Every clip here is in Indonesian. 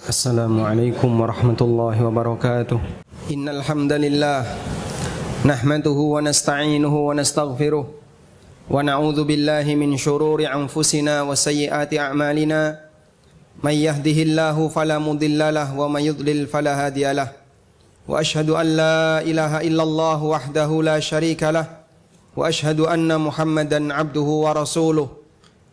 Assalamualaikum warahmatullahi wabarakatuh. Innal hamdalillah nahmaduhu wa nasta'inuhu wa nastaghfiruh wa na'udzu billahi min shururi anfusina wa sayyiati a'malina. May yahdihillahu fala mudhillalah wa may yudlil fala hadiyalah. Wa ashhadu an la ilaha illallah wahdahu la syarikalah wa ashhadu anna Muhammadan abduhu wa rasuluh.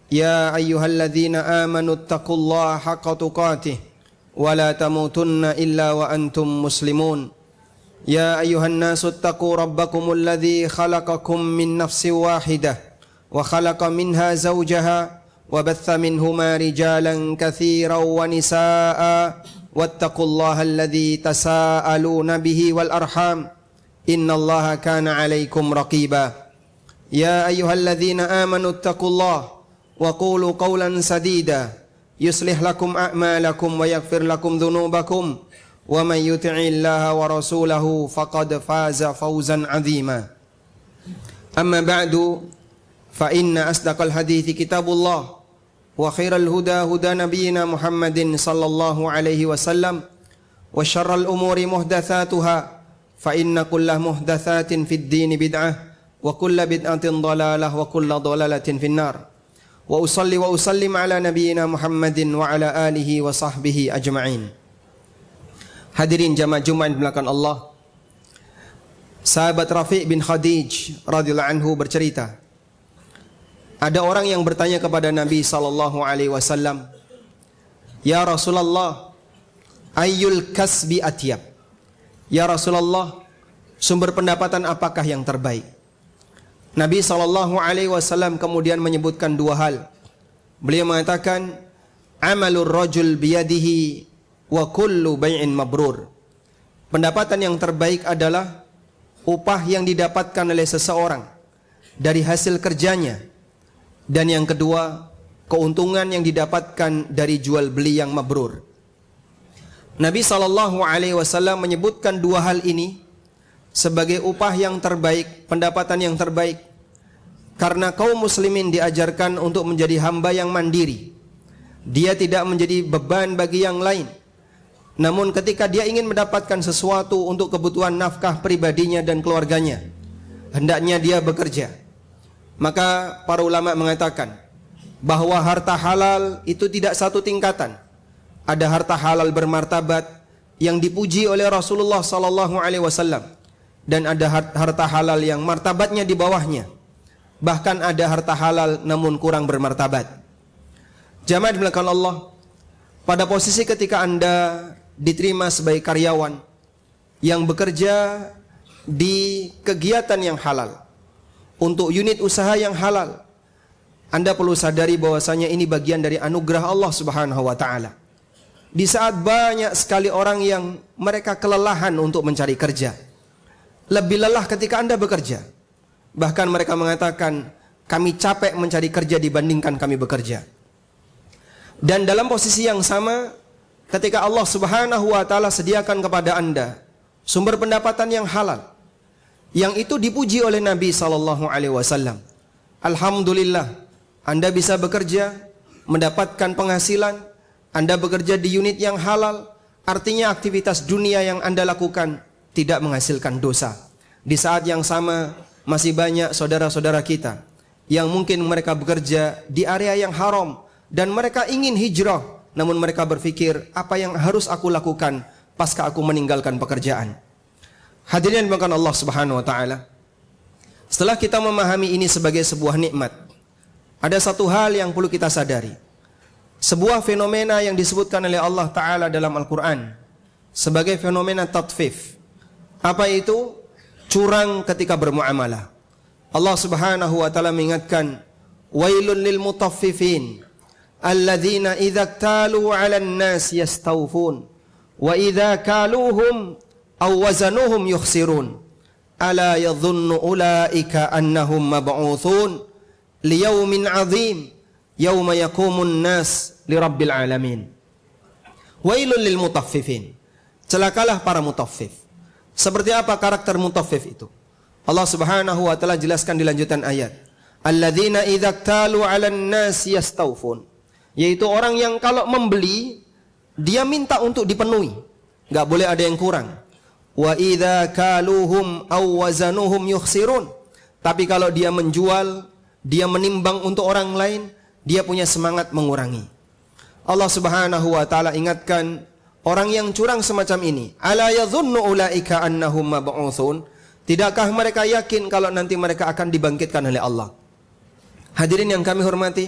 Ya ayyuhalladzina amanu taqullaha haqqa tuqatih wa la tamutunna illa wa antum muslimun. Ya ayyuhan nasu taqu rabbakumul ladzi khalaqakum min nafsin wahidah wa khalaqa minha zawjaha wa batha minhuma rijalan katsiran wa nisaa'a wattaqullaha alladzi tasaaluna bihi wal arham innallaha kana 'alaikum raqiba. Ya ayyuhalladzina amanu taqullaha wa qulu qawlan sadida yuslih lakum a'malakum wa yaghfir lakum dhunubakum wa man yuti'illaha wa rasulahu faqad faza fawzan 'azima. Amma ba'du fa inna asdaqal hadithi kitabullah wa khairal huda huda nabiyyina Muhammadin sallallahu alaihi wasallam wa syarral umuri muhdatsatuha fa inna kullah muhdatsatin fid din bid'ah wa kullu bid'atin dhalalah wa kullu dhalalatin finnar. Wa usalli wa usallim ala nabiyyina Muhammadin wa ala alihi wa sahbihi ajma'in. Hadirin jamaah Jumat belakang Allah. Sahabat Rafi' bin Khadij radhiyallahu anhu bercerita, ada orang yang bertanya kepada Nabi sallallahu alaihi wasallam, "Ya Rasulullah, ayyul kasbi atyab?" Ya Rasulullah, sumber pendapatan apakah yang terbaik? Nabi sallallahu alaihi wasallam kemudian menyebutkan dua hal. Beliau mengatakan, "Amalur rajul biyadihi wa kullu bai'in mabrur." Pendapatan yang terbaik adalah upah yang didapatkan oleh seseorang dari hasil kerjanya. Dan yang kedua, keuntungan yang didapatkan dari jual beli yang mabrur. Nabi sallallahu alaihi wasallam menyebutkan dua hal ini sebagai upah yang terbaik, pendapatan yang terbaik, karena kaum muslimin diajarkan untuk menjadi hamba yang mandiri. Dia tidak menjadi beban bagi yang lain. Namun ketika dia ingin mendapatkan sesuatu untuk kebutuhan nafkah pribadinya dan keluarganya, hendaknya dia bekerja. Maka para ulama mengatakan bahwa harta halal itu tidak satu tingkatan. Ada harta halal bermartabat yang dipuji oleh Rasulullah sallallahu alaihi wasallam, dan ada harta halal yang martabatnya di bawahnya. Bahkan ada harta halal namun kurang bermartabat. Jamaah dimulakan Allah, pada posisi ketika Anda diterima sebagai karyawan yang bekerja di kegiatan yang halal, untuk unit usaha yang halal, Anda perlu sadari bahwasanya ini bagian dari anugerah Allah Subhanahu wa taala. Di saat banyak sekali orang yang mereka kelelahan untuk mencari kerja, lebih lelah ketika Anda bekerja. Bahkan mereka mengatakan, kami capek mencari kerja dibandingkan kami bekerja. Dan dalam posisi yang sama, ketika Allah Subhanahu wa taala sediakan kepada Anda sumber pendapatan yang halal, yang itu dipuji oleh Nabi sallallahu alaihi wasallam. Alhamdulillah, Anda bisa bekerja, mendapatkan penghasilan, Anda bekerja di unit yang halal, artinya aktivitas dunia yang Anda lakukan tidak menghasilkan dosa. Di saat yang sama masih banyak saudara-saudara kita yang mungkin mereka bekerja di area yang haram dan mereka ingin hijrah, namun mereka berpikir, apa yang harus aku lakukan pasca aku meninggalkan pekerjaan? Hadirin dimuliakan Allah Subhanahu wa taala. Setelah kita memahami ini sebagai sebuah nikmat, ada satu hal yang perlu kita sadari. Sebuah fenomena yang disebutkan oleh Allah taala dalam Al-Qur'an sebagai fenomena tatfif. Apa itu? Curang ketika bermuamalah. Allah Subhanahu wa taala mengingatkan, wailul lil mutaffifin alladzina idza iktalu 'alan nas yastawfun wa idza kaluhum aw wazanuhum yukhsirun ala yadhunnu ulaika annahum mab'utsun liyaumin 'adzim yauma yaqumun nas lirabbil alamin. Wailul lil mutaffifin. Celakalah para mutaffif. Seperti apa karakter mutaffif itu? Allah Subhanahu wa taala jelaskan di lanjutan ayat. Alladzina idza iktalu 'alan nas yastawfun. Yaitu orang yang kalau membeli dia minta untuk dipenuhi, nggak boleh ada yang kurang. Wa idza kaluhum aw wazanuhum yukhsirun. Tapi kalau dia menjual, dia menimbang untuk orang lain, dia punya semangat mengurangi. Allah Subhanahu wa taala ingatkan orang yang curang semacam ini, ala yadhunnu ulaika annahum mab'utsun. Tidakkah mereka yakin kalau nanti mereka akan dibangkitkan oleh Allah? Hadirin yang kami hormati,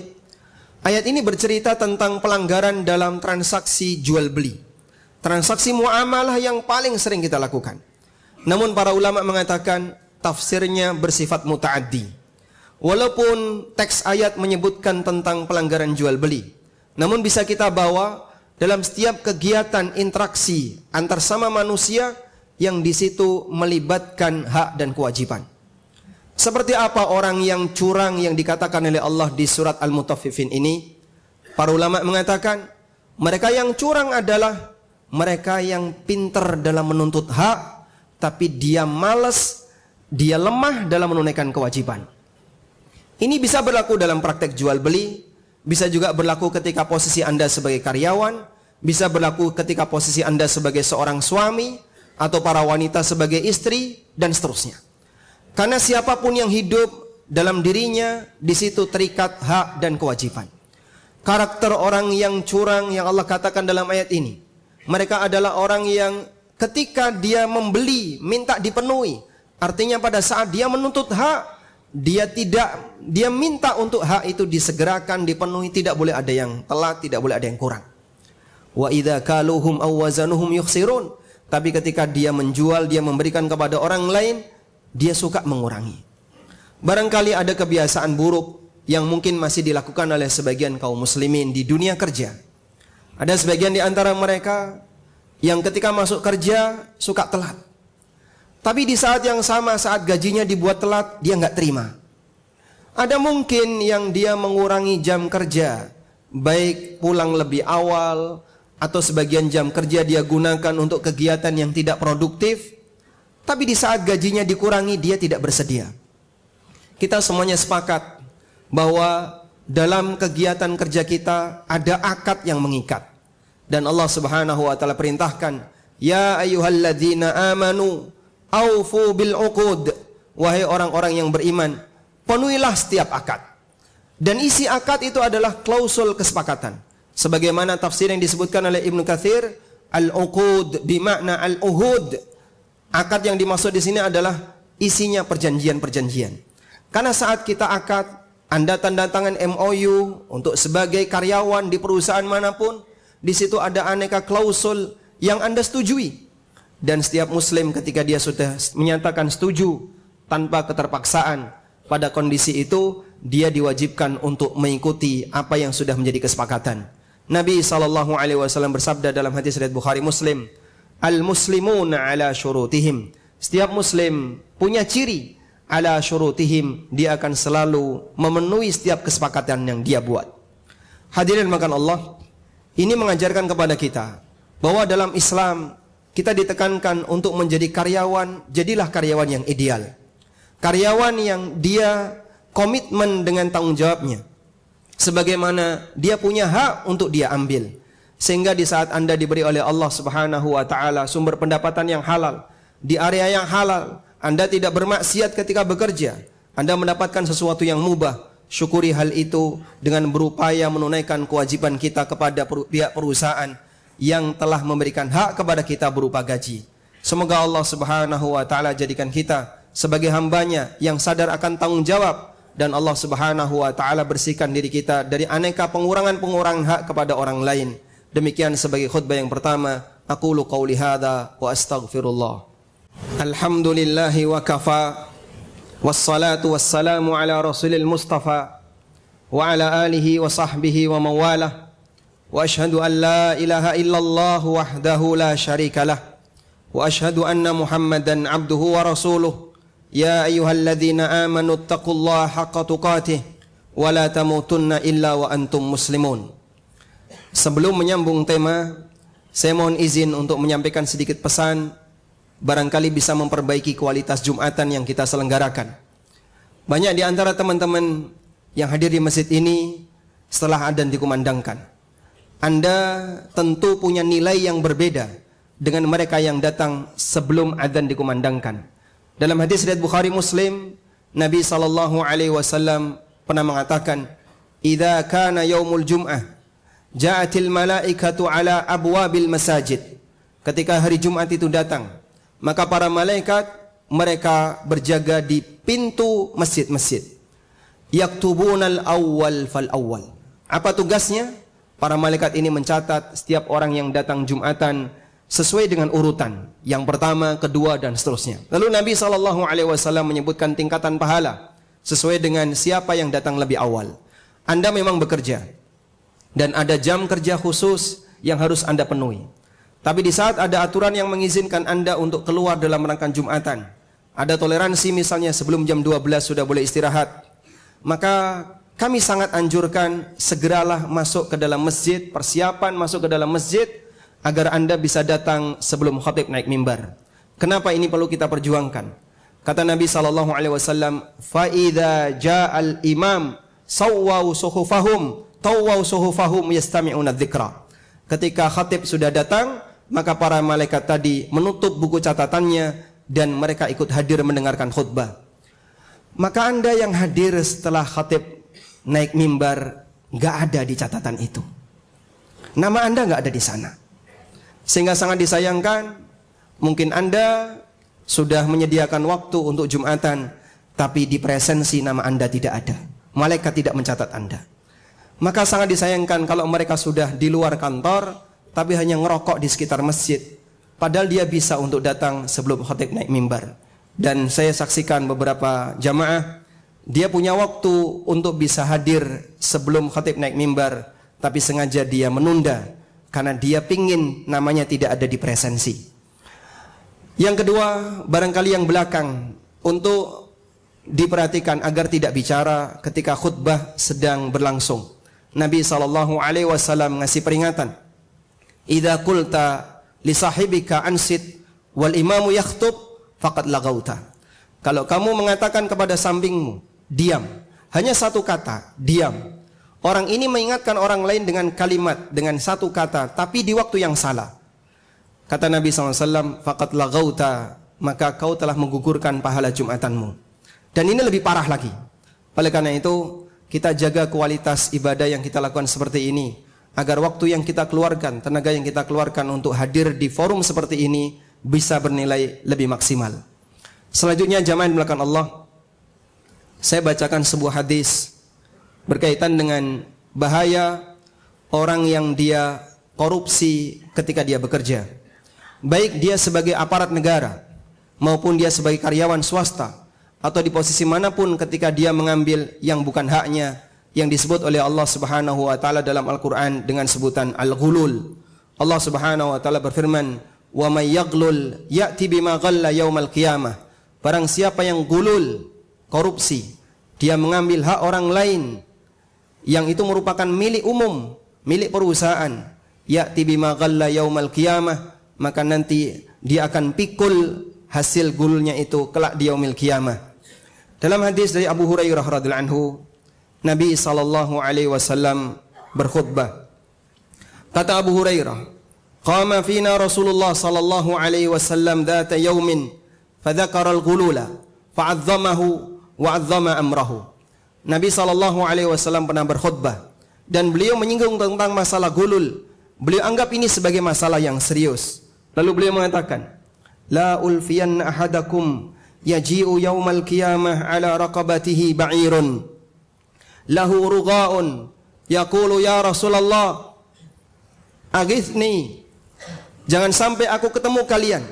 ayat ini bercerita tentang pelanggaran dalam transaksi jual beli. Transaksi muamalah yang paling sering kita lakukan. Namun para ulama mengatakan tafsirnya bersifat muta'addi. Walaupun teks ayat menyebutkan tentang pelanggaran jual beli, namun bisa kita bawa dalam setiap kegiatan interaksi antar sama manusia yang di situ melibatkan hak dan kewajiban. Seperti apa orang yang curang yang dikatakan oleh Allah di surat Al-Mutaffifin ini? Para ulama mengatakan mereka yang curang adalah mereka yang pintar dalam menuntut hak, tapi dia malas, dia lemah dalam menunaikan kewajiban. Ini bisa berlaku dalam praktek jual beli, bisa juga berlaku ketika posisi Anda sebagai karyawan, bisa berlaku ketika posisi Anda sebagai seorang suami, atau para wanita sebagai istri, dan seterusnya. Karena siapapun yang hidup dalam dirinya, di situ terikat hak dan kewajiban. Karakter orang yang curang yang Allah katakan dalam ayat ini, mereka adalah orang yang ketika dia membeli, minta dipenuhi. Artinya pada saat dia menuntut hak, dia minta untuk hak itu disegerakan, dipenuhi, tidak boleh ada yang telat, tidak boleh ada yang kurang. Wa idza kaluhum aw wazanuhum yukhsirun. Tapi ketika dia menjual, dia memberikan kepada orang lain, dia suka mengurangi. Barangkali ada kebiasaan buruk yang mungkin masih dilakukan oleh sebagian kaum muslimin di dunia kerja. Ada sebagian di antara mereka yang ketika masuk kerja suka telat. Tapi di saat yang sama, saat gajinya dibuat telat, dia nggak terima. Ada mungkin yang dia mengurangi jam kerja, baik pulang lebih awal, atau sebagian jam kerja dia gunakan untuk kegiatan yang tidak produktif. Tapi di saat gajinya dikurangi, dia tidak bersedia. Kita semuanya sepakat bahwa dalam kegiatan kerja kita ada akad yang mengikat. Dan Allah Subhanahu wa taala perintahkan, ya ayyuhalladzina amanu aufu bil uqud. Wahai orang-orang yang beriman, penuhilah setiap akad. Dan isi akad itu adalah klausul kesepakatan. Sebagaimana tafsir yang disebutkan oleh Ibnu Katsir, al-uqud bimakna al-uhud. Akad yang dimaksud di sini adalah isinya perjanjian-perjanjian. Karena saat kita akad, Anda tanda tangan MOU untuk sebagai karyawan di perusahaan manapun, di situ ada aneka klausul yang Anda setujui. Dan setiap muslim ketika dia sudah menyatakan setuju tanpa keterpaksaan, pada kondisi itu dia diwajibkan untuk mengikuti apa yang sudah menjadi kesepakatan. Nabi SAW bersabda dalam hadis riwayat Bukhari Muslim, al-muslimuna ala syurutihim. Setiap muslim punya ciri ala syurutihim, dia akan selalu memenuhi setiap kesepakatan yang dia buat. Hadirin makan Allah, ini mengajarkan kepada kita bahwa dalam Islam kita ditekankan untuk menjadi karyawan, jadilah karyawan yang ideal. Karyawan yang dia komitmen dengan tanggung jawabnya, sebagaimana dia punya hak untuk dia ambil. Sehingga di saat Anda diberi oleh Allah Subhanahu wa taala sumber pendapatan yang halal, di area yang halal, Anda tidak bermaksiat ketika bekerja, Anda mendapatkan sesuatu yang mubah, syukuri hal itu dengan berupaya menunaikan kewajiban kita kepada pihak perusahaan yang telah memberikan hak kepada kita berupa gaji. Semoga Allah Subhanahu wa taala jadikan kita sebagai hambanya yang sadar akan tanggung jawab, dan Allah Subhanahu wa taala bersihkan diri kita dari aneka pengurangan-pengurangan hak kepada orang lain. Demikian sebagai khutbah yang pertama. Aqulu qauli hadza wa astaghfirullah. Alhamdulillahi wa kafa, wassalatu wassalamu ala rasulil mustafa wa ala alihi wa sahbihi wa mawalah. Wa ashhadu an la ilaha illallah wahdahu la syarika lah, wa ashhadu anna Muhammadan abduhu wa rasuluh. Ya ayyuhalladzina amanu taqullaha haqqa tuqatih wa la tamutunna illa wa antum muslimun. Sebelum menyambung tema, saya mohon izin untuk menyampaikan sedikit pesan, barangkali bisa memperbaiki kualitas Jumatan yang kita selenggarakan. Banyak di antara teman-teman yang hadir di masjid ini setelah adzan dikumandangkan, Anda tentu punya nilai yang berbeda dengan mereka yang datang sebelum adzan dikumandangkan. Dalam hadis riwayat Bukhari Muslim, Nabi SAW pernah mengatakan, "Idza kana yaumul jum'ah, ja'atil malaikatu ala abwabil masajid." Ketika hari Jumat itu datang, maka para malaikat mereka berjaga di pintu masjid-masjid. Yaktubunal awwal fal awwal. Apa tugasnya? Para malaikat ini mencatat setiap orang yang datang Jumatan sesuai dengan urutan, yang pertama, kedua, dan seterusnya. Lalu Nabi SAW menyebutkan tingkatan pahala sesuai dengan siapa yang datang lebih awal. Anda memang bekerja dan ada jam kerja khusus yang harus Anda penuhi. Tapi di saat ada aturan yang mengizinkan Anda untuk keluar dalam rangka Jumatan, ada toleransi misalnya sebelum jam 12 sudah boleh istirahat, maka kami sangat anjurkan segeralah masuk ke dalam masjid, persiapan masuk ke dalam masjid agar Anda bisa datang sebelum khatib naik mimbar. Kenapa ini perlu kita perjuangkan? Kata Nabi SAW, "Fa idza ja'al imam sawwau suhufahum yastami'una dzikra." Ketika khatib sudah datang, maka para malaikat tadi menutup buku catatannya dan mereka ikut hadir mendengarkan khutbah. Maka Anda yang hadir setelah khatib naik mimbar nggak ada di catatan itu. Nama Anda nggak ada di sana. Sehingga sangat disayangkan, mungkin Anda sudah menyediakan waktu untuk Jumatan, tapi di presensi nama Anda tidak ada. Malaikat tidak mencatat Anda. Maka sangat disayangkan kalau mereka sudah di luar kantor, tapi hanya ngerokok di sekitar masjid. Padahal dia bisa untuk datang sebelum khatib naik mimbar. Dan saya saksikan beberapa jamaah, dia punya waktu untuk bisa hadir sebelum khatib naik mimbar, tapi sengaja dia menunda karena dia pingin namanya tidak ada di presensi. Yang kedua, barangkali yang belakang, untuk diperhatikan agar tidak bicara ketika khutbah sedang berlangsung. Nabi SAW ngasih peringatan, "Idza qulta li sahibika ansit wal imamu yakhtub faqad lagauta." Kalau kamu mengatakan kepada sampingmu, diam, hanya satu kata, diam. Orang ini mengingatkan orang lain dengan kalimat, dengan satu kata, tapi di waktu yang salah. Kata Nabi SAW, faqad lagauta, maka kau telah menggugurkan pahala Jumatanmu. Dan ini lebih parah lagi. Oleh karena itu, kita jaga kualitas ibadah yang kita lakukan seperti ini, agar waktu yang kita keluarkan, tenaga yang kita keluarkan untuk hadir di forum seperti ini bisa bernilai lebih maksimal. Selanjutnya, jamaah yang dimuliakan Allah, saya bacakan sebuah hadis berkaitan dengan bahaya orang yang dia korupsi ketika dia bekerja. Baik dia sebagai aparat negara maupun dia sebagai karyawan swasta atau di posisi manapun ketika dia mengambil yang bukan haknya, yang disebut oleh Allah Subhanahu wa taala dalam Al-Qur'an dengan sebutan al-ghulul. Allah Subhanahu wa taala berfirman, "Wa may yaghlul ya'ti bima ghalla yaumal qiyamah." Barang siapa yang gulul, korupsi, dia mengambil hak orang lain yang itu merupakan milik umum, milik perusahaan, ya'ti bima ghalla yaumal qiyamah, maka nanti dia akan pikul hasil gululnya itu kelak di yaumil qiyamah. Dalam hadis dari Abu Hurairah radhiyallahu anhu, Nabi SAW berkhutbah. Kata Abu Hurairah, "Qama fina Rasulullah sallallahu alaihi wasallam dzata yaumin fadzakara al-ghulula fa'azzamahu wa'azzama amrahu." Nabi SAW pernah berkhutbah dan beliau menyinggung tentang masalah gulul. Beliau anggap ini sebagai masalah yang serius. Lalu beliau mengatakan, "La ulfiyanna ahadakum yaji'u yaumal qiyamah ala raqabatihi ba'irun lahu rugha'un yaqulu ya Rasulullah aghithni." Jangan sampai aku ketemu kalian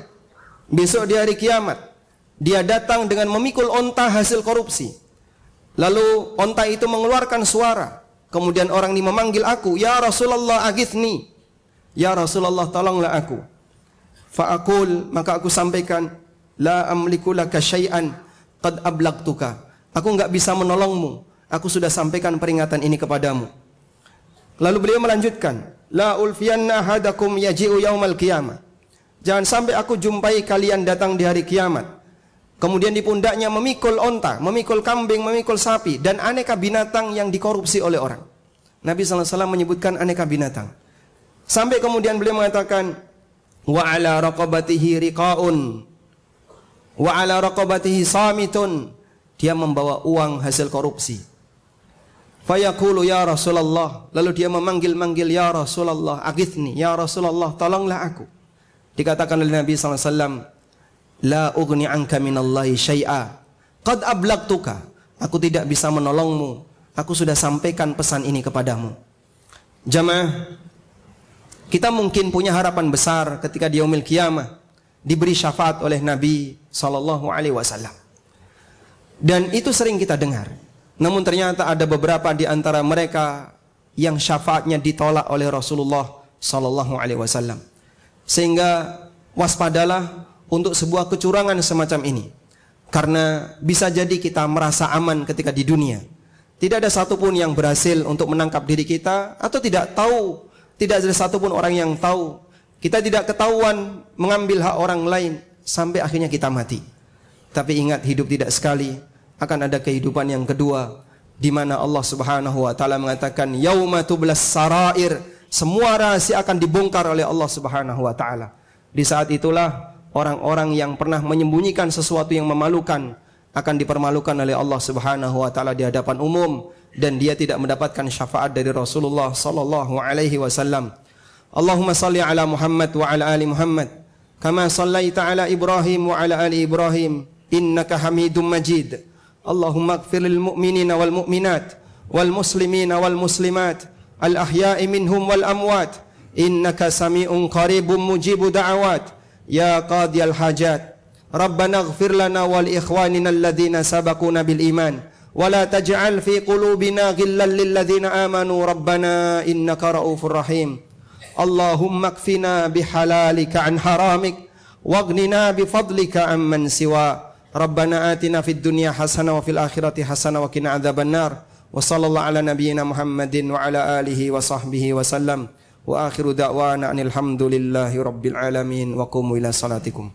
besok di hari kiamat, dia datang dengan memikul onta hasil korupsi. Lalu onta itu mengeluarkan suara. Kemudian orang ini memanggil aku, "Ya Rasulullah aghithni." "Ya Rasulullah, tolonglah aku." Fa'akul, maka aku sampaikan, "La amliku laka syai'an qad ablagtuka." Aku enggak bisa menolongmu. Aku sudah sampaikan peringatan ini kepadamu. Lalu beliau melanjutkan, "La ulfiyanna ahadakum yaji'u yaumal qiyamah." Jangan sampai aku jumpai kalian datang di hari kiamat. Kemudian di pundaknya memikul onta, memikul kambing, memikul sapi, dan aneka binatang yang dikorupsi oleh orang. Nabi SAW menyebutkan aneka binatang. Sampai kemudian beliau mengatakan, wa ala raqabatihi riqaun, wa ala raqabatihi samitun. Dia membawa uang hasil korupsi. Fayaqulu ya Rasulullah, lalu dia memanggil-manggil, ya Rasulullah, aghithni, ya Rasulullah, tolonglah aku. Dikatakan oleh Nabi sallallahu alaihi wasallam, la ughni anka minallahi syai'a, qad ablagtuka. Aku tidak bisa menolongmu, aku sudah sampaikan pesan ini kepadamu. Jamaah, kita mungkin punya harapan besar ketika di yaumil qiyamah diberi syafaat oleh Nabi sallallahu alaihi wasallam. Dan itu sering kita dengar. Namun ternyata ada beberapa di antara mereka yang syafaatnya ditolak oleh Rasulullah sallallahu alaihi wasallam. Sehingga waspadalah untuk sebuah kecurangan semacam ini. Karena bisa jadi kita merasa aman ketika di dunia. Tidak ada satupun yang berhasil untuk menangkap diri kita, atau tidak tahu, tidak ada satupun orang yang tahu. Kita tidak ketahuan mengambil hak orang lain sampai akhirnya kita mati. Tapi ingat, hidup tidak sekali, akan ada kehidupan yang kedua, di mana Allah Subhanahu wa taala mengatakan yauma tublas sarair, semua rahasia akan dibongkar oleh Allah Subhanahu wa taala. Di saat itulah orang-orang yang pernah menyembunyikan sesuatu yang memalukan akan dipermalukan oleh Allah Subhanahu wa taala di hadapan umum, dan dia tidak mendapatkan syafaat dari Rasulullah sallallahu alaihi wasallam. Allahumma salli ala Muhammad wa ala ali Muhammad kama sallaita ala Ibrahim wa ala ali Ibrahim innaka Hamidum Majid. Allahumma ighfir lil mu'minina wal mu'minat wal muslimina wal muslimat al ahya'i minhum wal amwat innaka sami'un qaribun mujibu da'awat ya qadiyal hajat. Rabbana ighfir lana wal ikhwanina alladhina sabaquna bil iman wa la taj'al fi qulubina ghillan lil ladzina amanu rabbana innaka raufur rahim. Allahumma kfina bihalalika an haramik waghnina bifadlika amman siwa. Rabbana atina fid dunya hasanah wa fil akhirati hasanah wa qina adzabannar. Wa sallallahu ala nabiyyina Muhammadin wa ala alihi wa sahbihi wa sallam. Wa akhiru da'wana anil hamdulillahi rabbil alamin wa qumu ila salatikum.